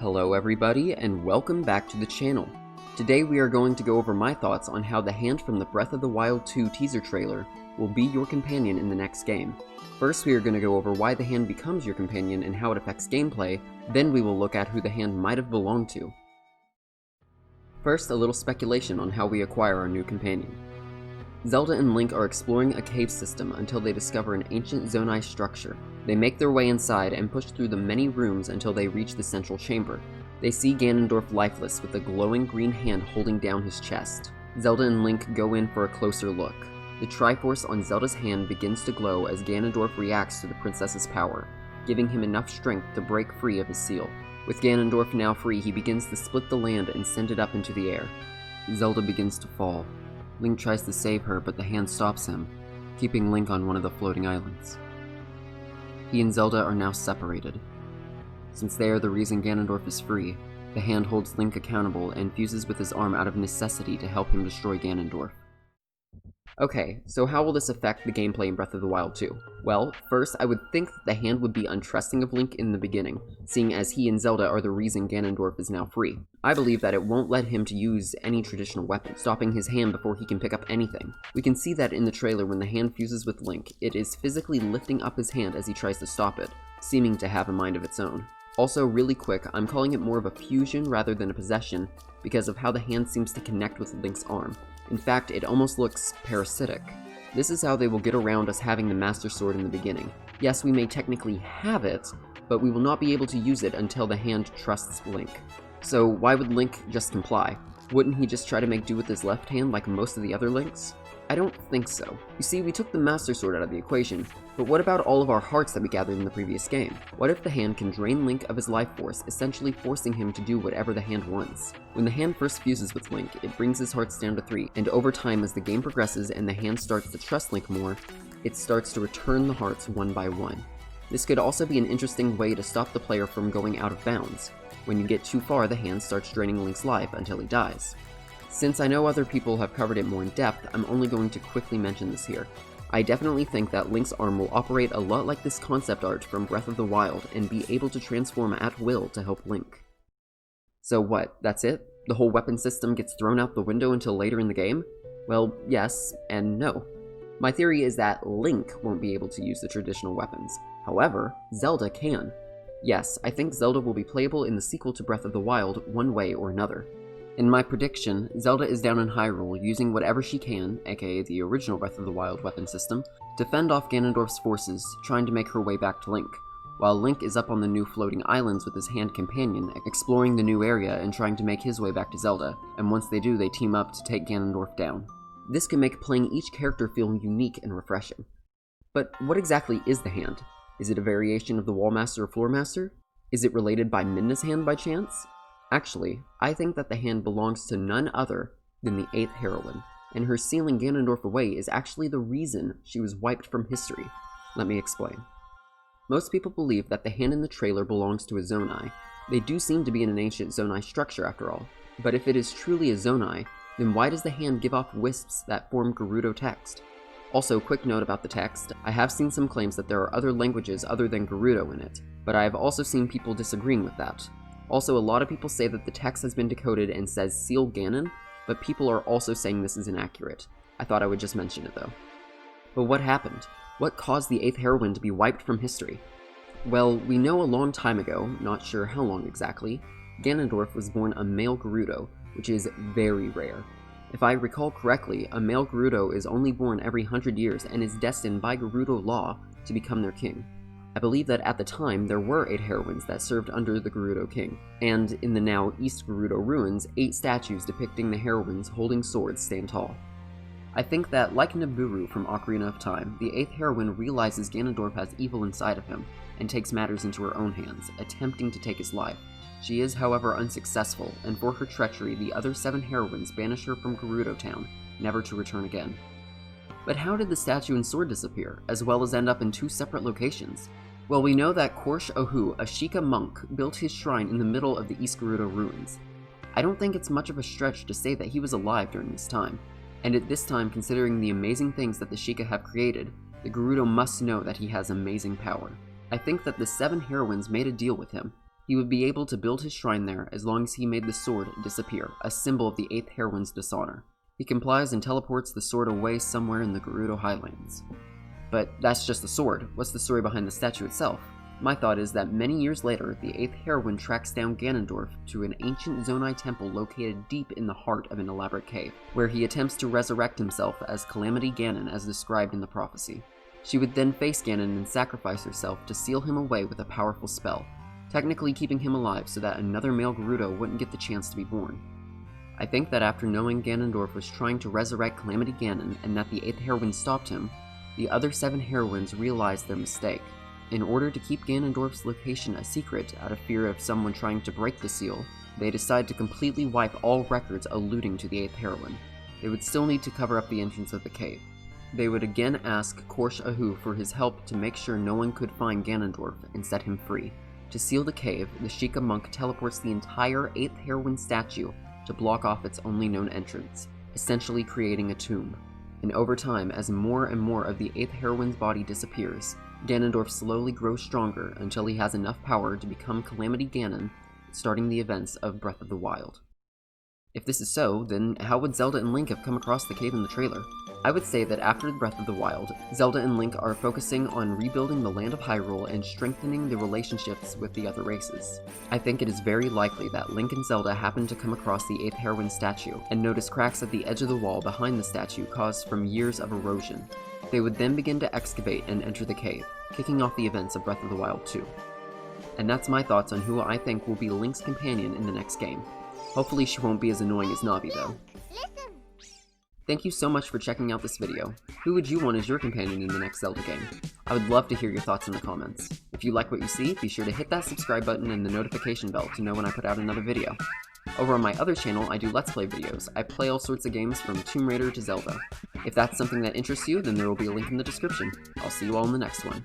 Hello everybody, and welcome back to the channel. Today we are going to go over my thoughts on how the hand from the Breath of the Wild 2 teaser trailer will be your companion in the next game. First we are going to go over why the hand becomes your companion and how it affects gameplay, then we will look at who the hand might have belonged to. First, a little speculation on how we acquire our new companion. Zelda and Link are exploring a cave system until they discover an ancient Zonai structure. They make their way inside and push through the many rooms until they reach the central chamber. They see Ganondorf lifeless with a glowing green hand holding down his chest. Zelda and Link go in for a closer look. The Triforce on Zelda's hand begins to glow as Ganondorf reacts to the princess's power, giving him enough strength to break free of his seal. With Ganondorf now free, he begins to split the land and send it up into the air. Zelda begins to fall. Link tries to save her, but the hand stops him, keeping Link on one of the floating islands. He and Zelda are now separated. Since they are the reason Ganondorf is free, the hand holds Link accountable and fuses with his arm out of necessity to help him destroy Ganondorf. Okay, so how will this affect the gameplay in Breath of the Wild 2? Well, first, I would think that the hand would be untrusting of Link in the beginning, seeing as he and Zelda are the reason Ganondorf is now free. I believe that it won't let him to use any traditional weapon, stopping his hand before he can pick up anything. We can see that in the trailer when the hand fuses with Link, it is physically lifting up his hand as he tries to stop it, seeming to have a mind of its own. Also, really quick, I'm calling it more of a fusion rather than a possession because of how the hand seems to connect with Link's arm. In fact, it almost looks parasitic. This is how they will get around us having the Master Sword in the beginning. Yes, we may technically have it, but we will not be able to use it until the hand trusts Link. So why would Link just comply? Wouldn't he just try to make do with his left hand like most of the other Links? I don't think so. You see, we took the Master Sword out of the equation, but what about all of our hearts that we gathered in the previous game? What if the hand can drain Link of his life force, essentially forcing him to do whatever the hand wants? When the hand first fuses with Link, it brings his hearts down to 3, and over time as the game progresses and the hand starts to trust Link more, it starts to return the hearts one by one. This could also be an interesting way to stop the player from going out of bounds. When you get too far, the hand starts draining Link's life until he dies. Since I know other people have covered it more in depth, I'm only going to quickly mention this here. I definitely think that Link's arm will operate a lot like this concept art from Breath of the Wild and be able to transform at will to help Link. So what, that's it? The whole weapon system gets thrown out the window until later in the game? Well, yes and no. My theory is that Link won't be able to use the traditional weapons. However, Zelda can. Yes, I think Zelda will be playable in the sequel to Breath of the Wild one way or another. In my prediction, Zelda is down in Hyrule using whatever she can, aka the original Breath of the Wild weapon system, to fend off Ganondorf's forces, trying to make her way back to Link, while Link is up on the new floating islands with his hand companion, exploring the new area and trying to make his way back to Zelda, and once they do, they team up to take Ganondorf down. This can make playing each character feel unique and refreshing. But what exactly is the hand? Is it a variation of the Wallmaster or Floormaster? Is it related by Midna's hand by chance? Actually, I think that the hand belongs to none other than the 8th heroine, and her sealing Ganondorf away is actually the reason she was wiped from history. Let me explain. Most people believe that the hand in the trailer belongs to a Zonai. They do seem to be in an ancient Zonai structure after all, but if it is truly a Zonai, then why does the hand give off wisps that form Gerudo text? Also, quick note about the text, I have seen some claims that there are other languages other than Gerudo in it, but I have also seen people disagreeing with that. Also, a lot of people say that the text has been decoded and says Zeal Ganon, but people are also saying this is inaccurate. I thought I would just mention it though. But what happened? What caused the 8th heroine to be wiped from history? Well, we know a long time ago, not sure how long exactly, Ganondorf was born a male Gerudo, which is very rare. If I recall correctly, a male Gerudo is only born every 100 years and is destined by Gerudo law to become their king. I believe that at the time, there were 8 heroines that served under the Gerudo king, and in the now East Gerudo ruins, 8 statues depicting the heroines holding swords stand tall. I think that, like Nabooru from Ocarina of Time, the 8th heroine realizes Ganondorf has evil inside of him, and takes matters into her own hands, attempting to take his life. She is, however, unsuccessful, and for her treachery, the other 7 heroines banish her from Gerudo Town, never to return again. But how did the statue and sword disappear, as well as end up in 2 separate locations? Well, we know that Korsh Ohu, a Sheikah monk, built his shrine in the middle of the East Gerudo ruins. I don't think it's much of a stretch to say that he was alive during this time, and at this time, considering the amazing things that the Sheikah have created, the Gerudo must know that he has amazing power. I think that the 7 heroines made a deal with him. He would be able to build his shrine there as long as he made the sword disappear, a symbol of the 8th heroine's dishonor. He complies and teleports the sword away somewhere in the Gerudo Highlands. But that's just the sword. What's the story behind the statue itself? My thought is that many years later, the 8th heroine tracks down Ganondorf to an ancient Zonai temple located deep in the heart of an elaborate cave, where he attempts to resurrect himself as Calamity Ganon as described in the prophecy. She would then face Ganon and sacrifice herself to seal him away with a powerful spell, technically keeping him alive so that another male Gerudo wouldn't get the chance to be born. I think that after knowing Ganondorf was trying to resurrect Calamity Ganon and that the 8th heroine stopped him, the other 7 heroines realized their mistake. In order to keep Ganondorf's location a secret out of fear of someone trying to break the seal, they decide to completely wipe all records alluding to the 8th heroine. They would still need to cover up the entrance of the cave. They would again ask Korsh Ahu for his help to make sure no one could find Ganondorf and set him free. To seal the cave, the Sheikah monk teleports the entire 8th heroine statue to block off its only known entrance, essentially creating a tomb. And over time, as more and more of the 8th heroine's body disappears, Ganondorf slowly grows stronger until he has enough power to become Calamity Ganon, starting the events of Breath of the Wild. If this is so, then how would Zelda and Link have come across the cave in the trailer? I would say that after Breath of the Wild, Zelda and Link are focusing on rebuilding the land of Hyrule and strengthening the relationships with the other races. I think it is very likely that Link and Zelda happen to come across the 8th heroine statue and notice cracks at the edge of the wall behind the statue caused from years of erosion. They would then begin to excavate and enter the cave, kicking off the events of Breath of the Wild 2. And that's my thoughts on who I think will be Link's companion in the next game. Hopefully she won't be as annoying as Navi though. Thank you so much for checking out this video. Who would you want as your companion in the next Zelda game? I would love to hear your thoughts in the comments. If you like what you see, be sure to hit that subscribe button and the notification bell to know when I put out another video. Over on my other channel, I do Let's Play videos. I play all sorts of games from Tomb Raider to Zelda. If that's something that interests you, then there will be a link in the description. I'll see you all in the next one.